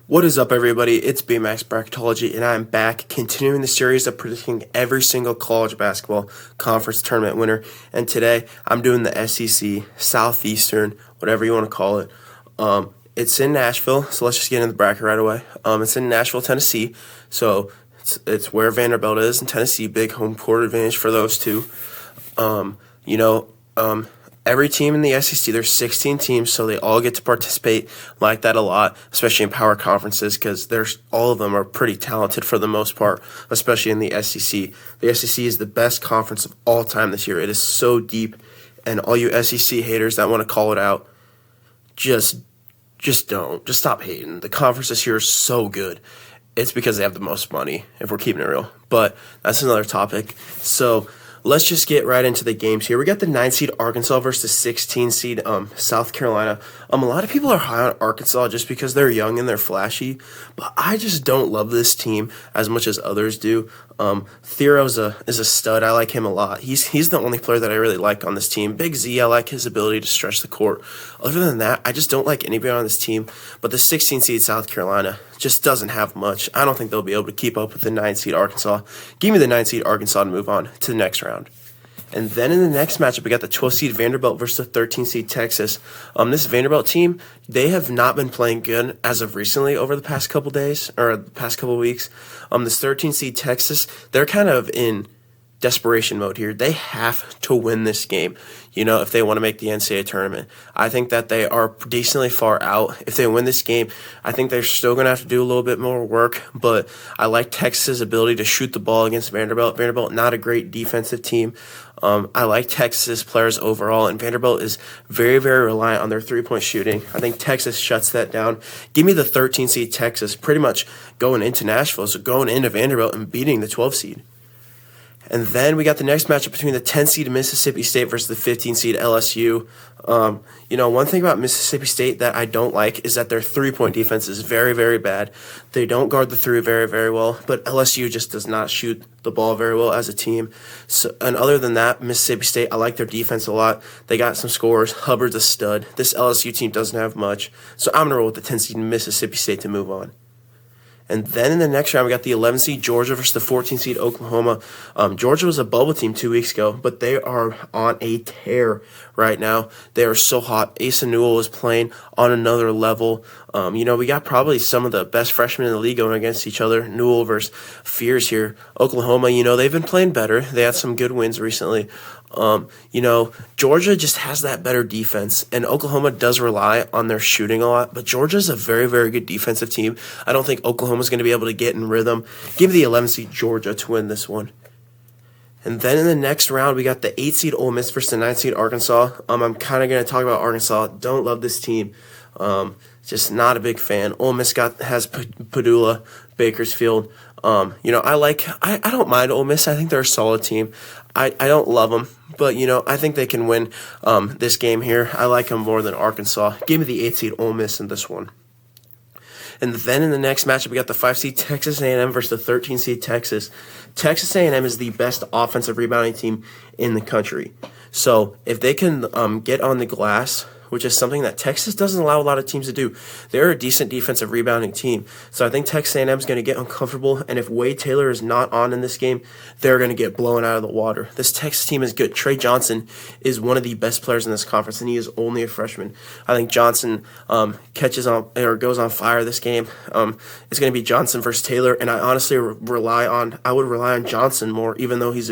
What is up, everybody? It's BMAX Bracketology, and I'm back continuing the series of predicting every single college basketball conference tournament winner. And today, I'm doing the SEC, Southeastern, whatever you want to call it. It's in Nashville, so let's just get into the bracket right away. It's in Nashville, Tennessee, so it's where Vanderbilt is in Tennessee. Big home court advantage for those two. Um, you know, um, every team in the SEC, there's 16 teams, so they all get to participate. Like that a lot, especially in power conferences, because there's all of them are pretty talented for the most part, especially in the SEC. The SEC is the best conference of all time this year. It is so deep, and all you SEC haters that want to call it out, just don't. Just stop hating. The conference this year is so good. It's because they have the most money, if we're keeping it real. But that's another topic. So let's just get right into the games here. We got the 9 seed Arkansas versus the 16 seed South Carolina. A lot of people are high on Arkansas just because they're young and they're flashy, but I just don't love this team as much as others do. Thero is a stud. I like him a lot. He's the only player that I really like on this team. Big Z, I like his ability to stretch the court. Other than that, I just don't like anybody on this team. But the 16 seed South Carolina just doesn't have much. I don't think they'll be able to keep up with the 9 seed Arkansas. Give me the 9 seed Arkansas to move on to the next round. And then in the next matchup, we got the 12 seed Vanderbilt versus the 13 seed Texas. This Vanderbilt team, they have not been playing good as of recently over the past couple days or the past couple weeks. This 13 seed Texas, they're kind of in desperation mode here. They have to win this game, if they want to make the NCAA tournament. I think that they are decently far out. If they win this game, I think they're still going to have to do a little bit more work, but I like Texas' ability to shoot the ball against Vanderbilt. Vanderbilt, not a great defensive team. I like Texas players overall, and Vanderbilt is very, very reliant on their three-point shooting. I think Texas shuts that down. Give me the 13 seed Texas pretty much going into Nashville, so going into Vanderbilt and beating the 12 seed. And then we got the next matchup between the 10 seed Mississippi State versus the 15 seed LSU. One thing about Mississippi State that I don't like is that their three-point defense is very, very bad. They don't guard the three very, very well, but LSU just does not shoot the ball very well as a team. So, and other than that, Mississippi State, I like their defense a lot. They got some scores. Hubbard's a stud. This LSU team doesn't have much. So I'm going to roll with the 10 seed Mississippi State to move on. And then in the next round, we got the 11 seed Georgia versus the 14 seed Oklahoma. Georgia was a bubble team 2 weeks ago, but they are on a tear right now. They are so hot. Asa Newell is playing on another level. We got probably some of the best freshmen in the league going against each other. Newell versus Fears here. Oklahoma, they've been playing better. They had some good wins recently. Georgia just has that better defense, and Oklahoma does rely on their shooting a lot, but Georgia's a very, very good defensive team. I don't think Oklahoma's going to be able to get in rhythm. Give me the 11 seed Georgia to win this one. And then in the next round, we got the 8 seed Ole Miss versus the 9 seed Arkansas. I'm kind of going to talk about Arkansas. Don't love this team. Just not a big fan. Ole Miss has Padula, Bakersfield. I don't mind Ole Miss. I think they're a solid team. I don't love them, but, I think they can win this game here. I like them more than Arkansas. Give me the 8 seed Ole Miss in this one. And then in the next matchup, we got the 5 seed Texas A&M versus the 13 seed Texas. Texas A&M is the best offensive rebounding team in the country. So if they can get on the glass, which is something that Texas doesn't allow a lot of teams to do. They're a decent defensive rebounding team. So I think Texas A&M is going to get uncomfortable, and if Wade Taylor is not on in this game, they're going to get blown out of the water. This Texas team is good. Trey Johnson is one of the best players in this conference, and he is only a freshman. I think Johnson catches on or goes on fire this game. It's going to be Johnson versus Taylor, and I honestly would rely on Johnson more, even though he's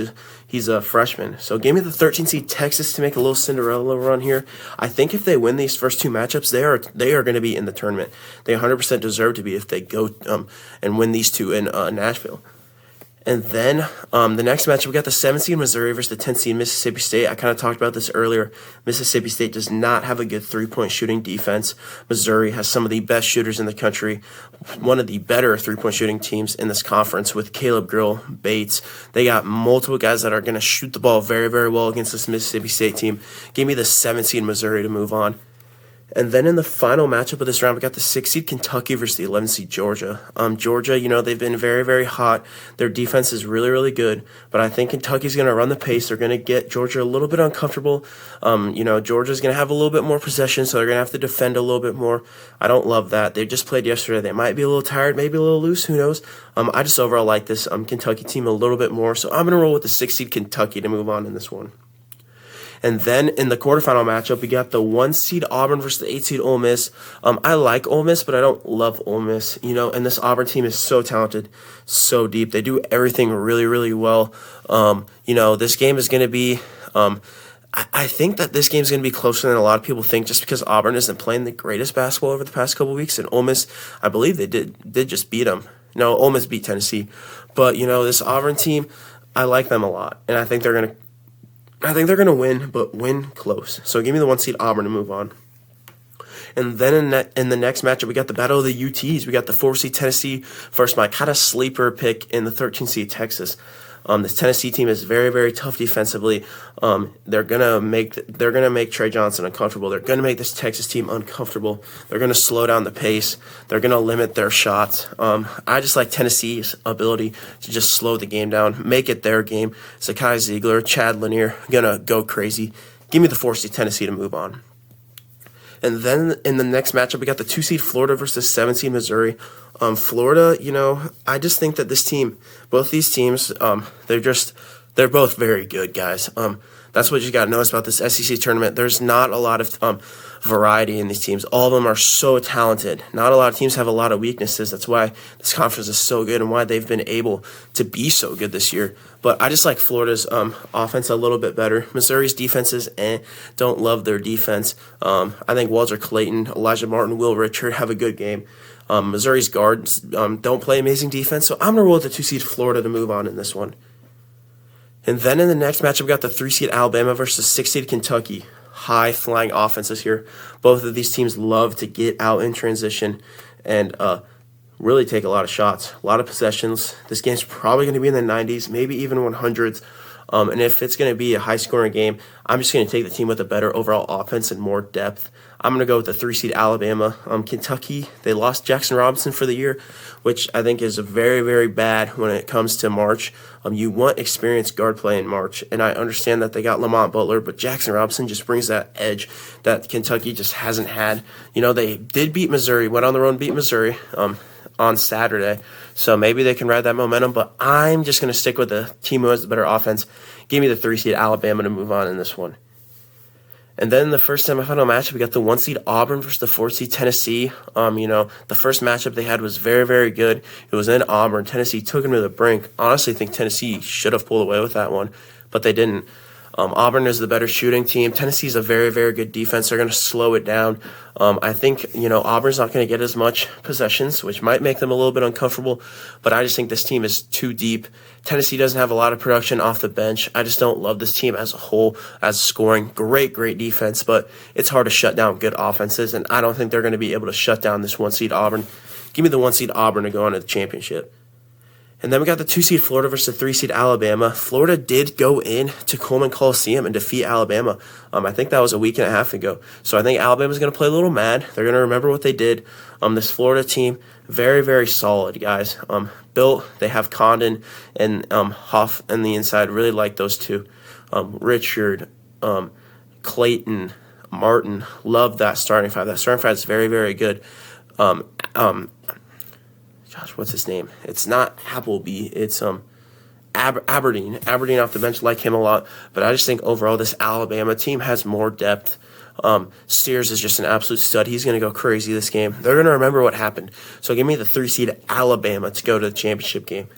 a freshman. So give me the 13 seed Texas to make a little Cinderella run here. I think if they win these first two matchups, they are going to be in the tournament. They 100% deserve to be if they go and win these two in Nashville. And then the next matchup, we got the 7 seed Missouri versus the 10 seed Mississippi State. I kind of talked about this earlier. Mississippi State does not have a good three-point shooting defense. Missouri has some of the best shooters in the country, one of the better three-point shooting teams in this conference with Caleb Grill, Bates. They got multiple guys that are going to shoot the ball very, very well against this Mississippi State team. Give me the 7 seed Missouri to move on. And then in the final matchup of this round, we got the 6 seed Kentucky versus the 11 seed Georgia. Georgia, they've been very, very hot. Their defense is really, really good. But I think Kentucky's going to run the pace. They're going to get Georgia a little bit uncomfortable. Georgia's going to have a little bit more possession, so they're going to have to defend a little bit more. I don't love that. They just played yesterday. They might be a little tired, maybe a little loose. Who knows? I just overall like this Kentucky team a little bit more. So I'm going to roll with the 6 seed Kentucky to move on in this one. And then in the quarterfinal matchup, we got the 1 seed Auburn versus the 8 seed Ole Miss. I like Ole Miss, but I don't love Ole Miss. And this Auburn team is so talented, so deep. They do everything really, really well. This game is going to be I think that this game is going to be closer than a lot of people think, just because Auburn isn't playing the greatest basketball over the past couple weeks. And Ole Miss, I believe they did just beat them. No, Ole Miss beat Tennessee. But, this Auburn team, I like them a lot. And I think they're going to win, but win close. So give me the 1 seed Auburn to move on. And then in the next matchup, we got the battle of the UTs. We got the 4 seed Tennessee versus my kind of sleeper pick in the 13 seed Texas. This Tennessee team is very, very tough defensively. They're gonna make Trey Johnson uncomfortable. They're gonna make this Texas team uncomfortable. They're gonna slow down the pace. They're gonna limit their shots. I just like Tennessee's ability to just slow the game down, make it their game. Zakai Ziegler, Chad Lanier, gonna go crazy. Give me the 4 seed Tennessee to move on. And then in the next matchup, we got the 2 seed Florida versus 7 seed Missouri. Florida, I just think that this team, both these teams, they're both very good, guys. That's what you got to notice about this SEC tournament. There's not a lot of variety in these teams. All of them are so talented. Not a lot of teams have a lot of weaknesses. That's why this conference is so good and why they've been able to be so good this year. But I just like Florida's offense a little bit better. Missouri's defenses, don't love their defense. I think Walter Clayton, Elijah Martin, Will Richard have a good game. Missouri's guards don't play amazing defense, so I'm going to roll with the 2 seed Florida to move on in this one. And then in the next matchup, we got the 3 seed Alabama versus 6 seed Kentucky. High-flying offenses here. Both of these teams love to get out in transition and really take a lot of shots, a lot of possessions. This game's probably going to be in the 90s, maybe even 100s. And if it's going to be a high-scoring game, I'm just going to take the team with a better overall offense and more depth. I'm going to go with the 3 seed Alabama. Kentucky, they lost Jackson Robinson for the year, which I think is very, very bad when it comes to March. You want experienced guard play in March, and I understand that they got Lamont Butler, but Jackson Robinson just brings that edge that Kentucky just hasn't had. They did beat Missouri, went on the road and beat Missouri on Saturday, so maybe they can ride that momentum, but I'm just going to stick with the team who has the better offense. Give me the 3 seed Alabama to move on in this one. And then the first semifinal matchup, we got the 1 seed Auburn versus the 4 seed Tennessee. The first matchup they had was very, very good. It was in Auburn. Tennessee took them to the brink. Honestly, I think Tennessee should have pulled away with that one, but they didn't. Auburn is the better shooting team. Tennessee's a very, very good defense. They're going to slow it down. I think, Auburn's not going to get as much possessions, which might make them a little bit uncomfortable, but I just think this team is too deep. Tennessee doesn't have a lot of production off the bench. I just don't love this team as a whole, as scoring. Great, great defense, but it's hard to shut down good offenses, and I don't think they're going to be able to shut down this 1 seed Auburn. Give me the 1 seed Auburn to go on to the championship. And then we got the 2 seed Florida versus the 3 seed Alabama. Florida did go in to Coleman Coliseum and defeat Alabama. I think that was a week and a half ago. So I think Alabama's going to play a little mad. They're going to remember what they did. This Florida team, very, very solid, guys. They have Condon and Huff on the inside. Really like those two. Richard, Clayton, Martin. Love that starting five. That starting five is very, very good. Gosh, what's his name? It's not Appleby. It's Aberdeen. Aberdeen off the bench, like him a lot. But I just think overall this Alabama team has more depth. Steers is just an absolute stud. He's going to go crazy this game. They're going to remember what happened. So give me the 3 seed Alabama to go to the championship game.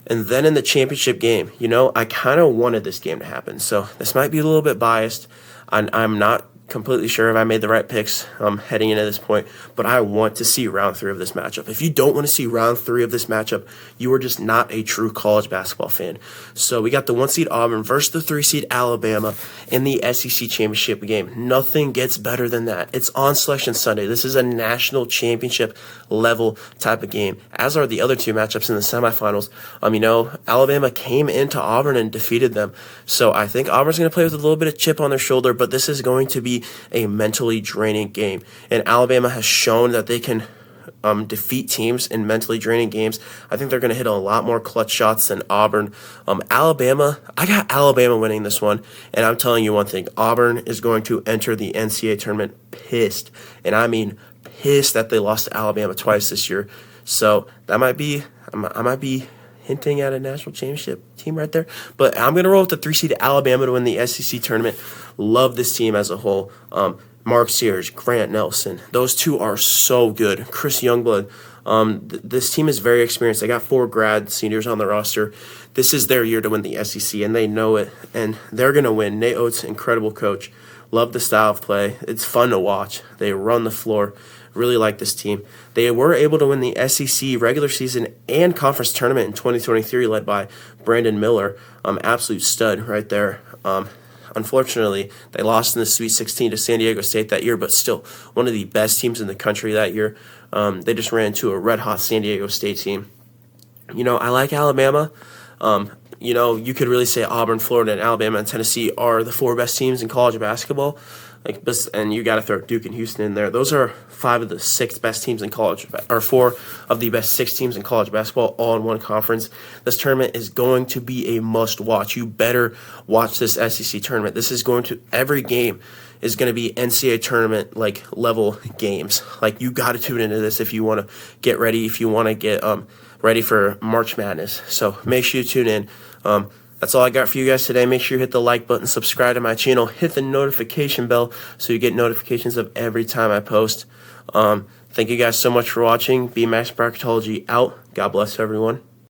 And then in the championship game, I kind of wanted this game to happen. So this might be a little bit biased. I'm not completely sure if I made the right picks heading into this point, but I want to see round 3 of this matchup. If you don't want to see round 3 of this matchup, you are just not a true college basketball fan. So we got the 1 seed Auburn versus the 3 seed Alabama in the SEC championship game. Nothing gets better than that. It's on Selection Sunday. This is a national championship level type of game, as are the other 2 matchups in the semifinals. Alabama came into Auburn and defeated them. So I think Auburn's going to play with a little bit of chip on their shoulder, but this is going to be be a mentally draining game. And Alabama has shown that they can defeat teams in mentally draining games. I think they're going to hit a lot more clutch shots than Auburn. Alabama, I got Alabama winning this one, and I'm telling you one thing: Auburn is going to enter the NCAA tournament pissed, and I mean pissed that they lost to Alabama twice this year. So that might be, I might be hinting at a national championship team right there. But I'm going to roll with the 3-seed Alabama to win the SEC tournament. Love this team as a whole. Mark Sears, Grant Nelson, those two are so good. Chris Youngblood. This team is very experienced. They got 4 grad seniors on the roster. This is their year to win the SEC, and they know it, and they're going to win. Nate Oates, incredible coach. Love the style of play. It's fun to watch. They run the floor. Really like this team. They were able to win the SEC regular season and conference tournament in 2023, led by Brandon Miller. Absolute stud right there. Unfortunately, they lost in the Sweet 16 to San Diego State that year, but still one of the best teams in the country that year. They just ran into a red-hot San Diego State team. I like Alabama. You could really say Auburn, Florida, and Alabama and Tennessee are the 4 best teams in college basketball. And you got to throw Duke and Houston in there. Those are 5 of the 6 best teams in college, or 4 of the best 6 teams in college basketball, all in one conference. This tournament is going to be a must-watch. You better watch this SEC tournament. This is going to, every game is going to be NCAA tournament level games. You got to tune into this if you want to get ready, if you want to get ready for March Madness. So make sure you tune in. That's all I got for you guys today. Make sure you hit the like button, subscribe to my channel, hit the notification bell so you get notifications of every time I post. Thank you guys so much for watching. BMax Bracketology out. God bless everyone.